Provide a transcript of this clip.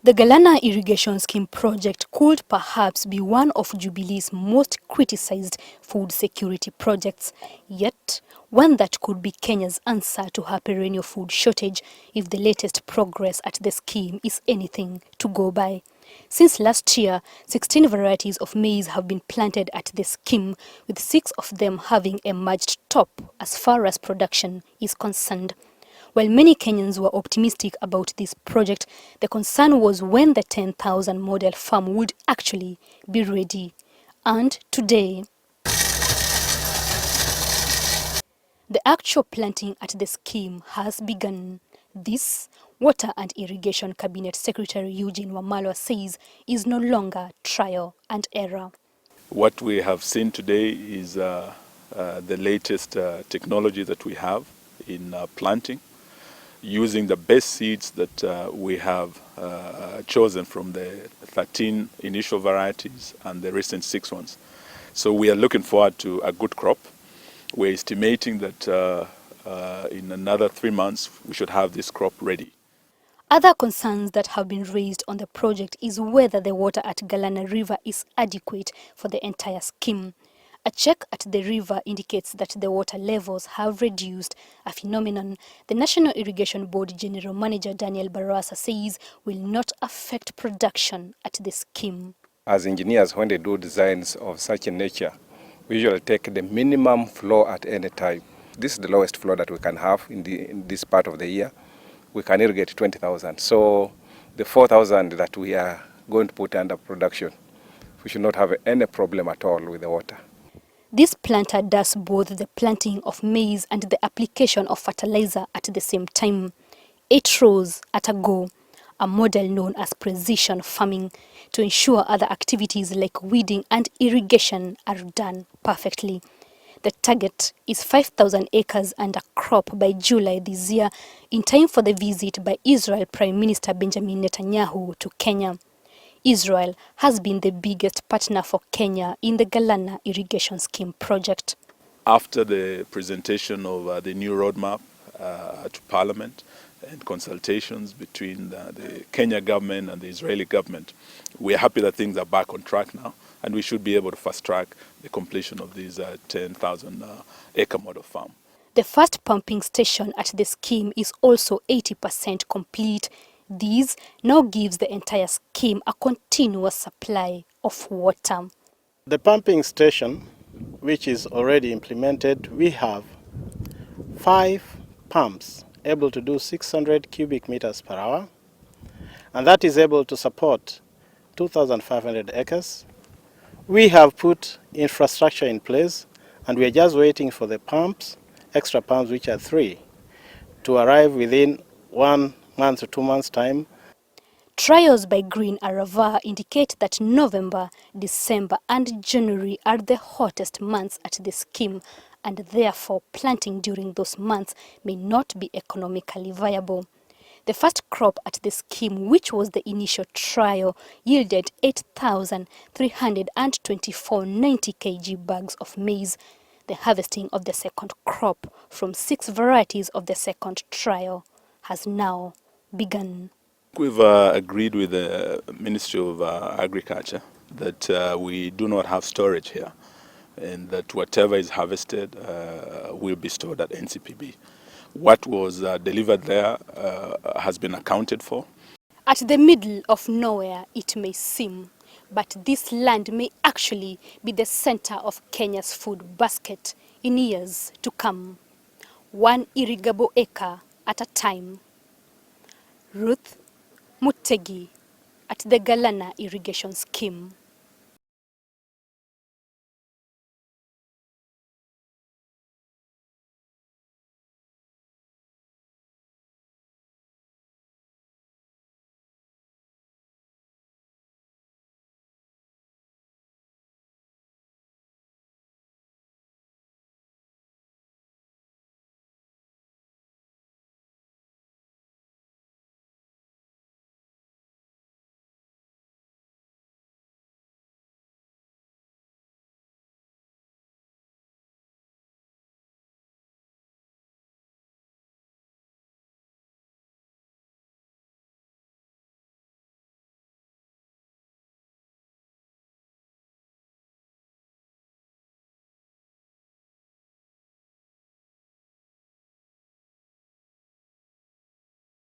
The Galana Irrigation Scheme project could perhaps be one of Jubilee's most criticized food security projects, yet one that could be Kenya's answer to her perennial food shortage if the latest progress at the scheme is anything to go by. Since last year, 16 varieties of maize have been planted at the scheme, with 6 of them having emerged top as far as production is concerned. While many Kenyans were optimistic about this project, the concern was when the 10,000 model farm would actually be ready. And today, the actual planting at the scheme has begun. This, Water and Irrigation Cabinet Secretary Eugene Wamalwa says, is no longer trial and error. What we have seen today is the latest technology that we have in planting, using the best seeds that we have chosen from the 13 initial varieties and the recent 6 ones. So we are looking forward to a good crop. We're estimating that in another 3 months we should have this crop ready. Other concerns that have been raised on the project is whether the water at Galana River is adequate for the entire scheme. A check at the river indicates that the water levels have reduced, a phenomenon the National Irrigation Board General Manager Daniel Barasa says will not affect production at the scheme. As engineers, when they do designs of such a nature, we usually take the minimum flow at any time. This is the lowest flow that we can have in this part of the year. We can irrigate 20,000. So the 4,000 that we are going to put under production, we should not have any problem at all with the water. This planter does both the planting of maize and the application of fertilizer at the same time. 8 rows at a go, a model known as precision farming, to ensure other activities like weeding and irrigation are done perfectly. The target is 5,000 acres and a crop by July this year, in time for the visit by Israel Prime Minister Benjamin Netanyahu to Kenya. Israel has been the biggest partner for Kenya in the Galana Irrigation Scheme project. After the presentation of the new roadmap to Parliament and consultations between the Kenya government and the Israeli government, we are happy that things are back on track now, and we should be able to fast track the completion of this 10,000 acre model farm. The first pumping station at the scheme is also 80% complete. This now gives the entire scheme a continuous supply of water. The pumping station, which is already implemented, we have 5 pumps able to do 600 cubic meters per hour, and that is able to support 2,500 acres. We have put infrastructure in place, and we are just waiting for the pumps, extra pumps, which are 3, to arrive within 1 month to 2 months' time. Trials by Green Arava indicate that November, December and January are the hottest months at the scheme, and therefore planting during those months may not be economically viable. The first crop at the scheme, which was the initial trial, yielded 8,324 90 kg bags of maize. The harvesting of the second crop from 6 varieties of the second trial has now begun. We've agreed with the Ministry of Agriculture that we do not have storage here, and that whatever is harvested will be stored at NCPB. What was delivered there has been accounted for. At the middle of nowhere it may seem, but this land may actually be the center of Kenya's food basket in years to come. 1 irrigable acre at a time. Ruth Mutegi at the Galana Irrigation Scheme.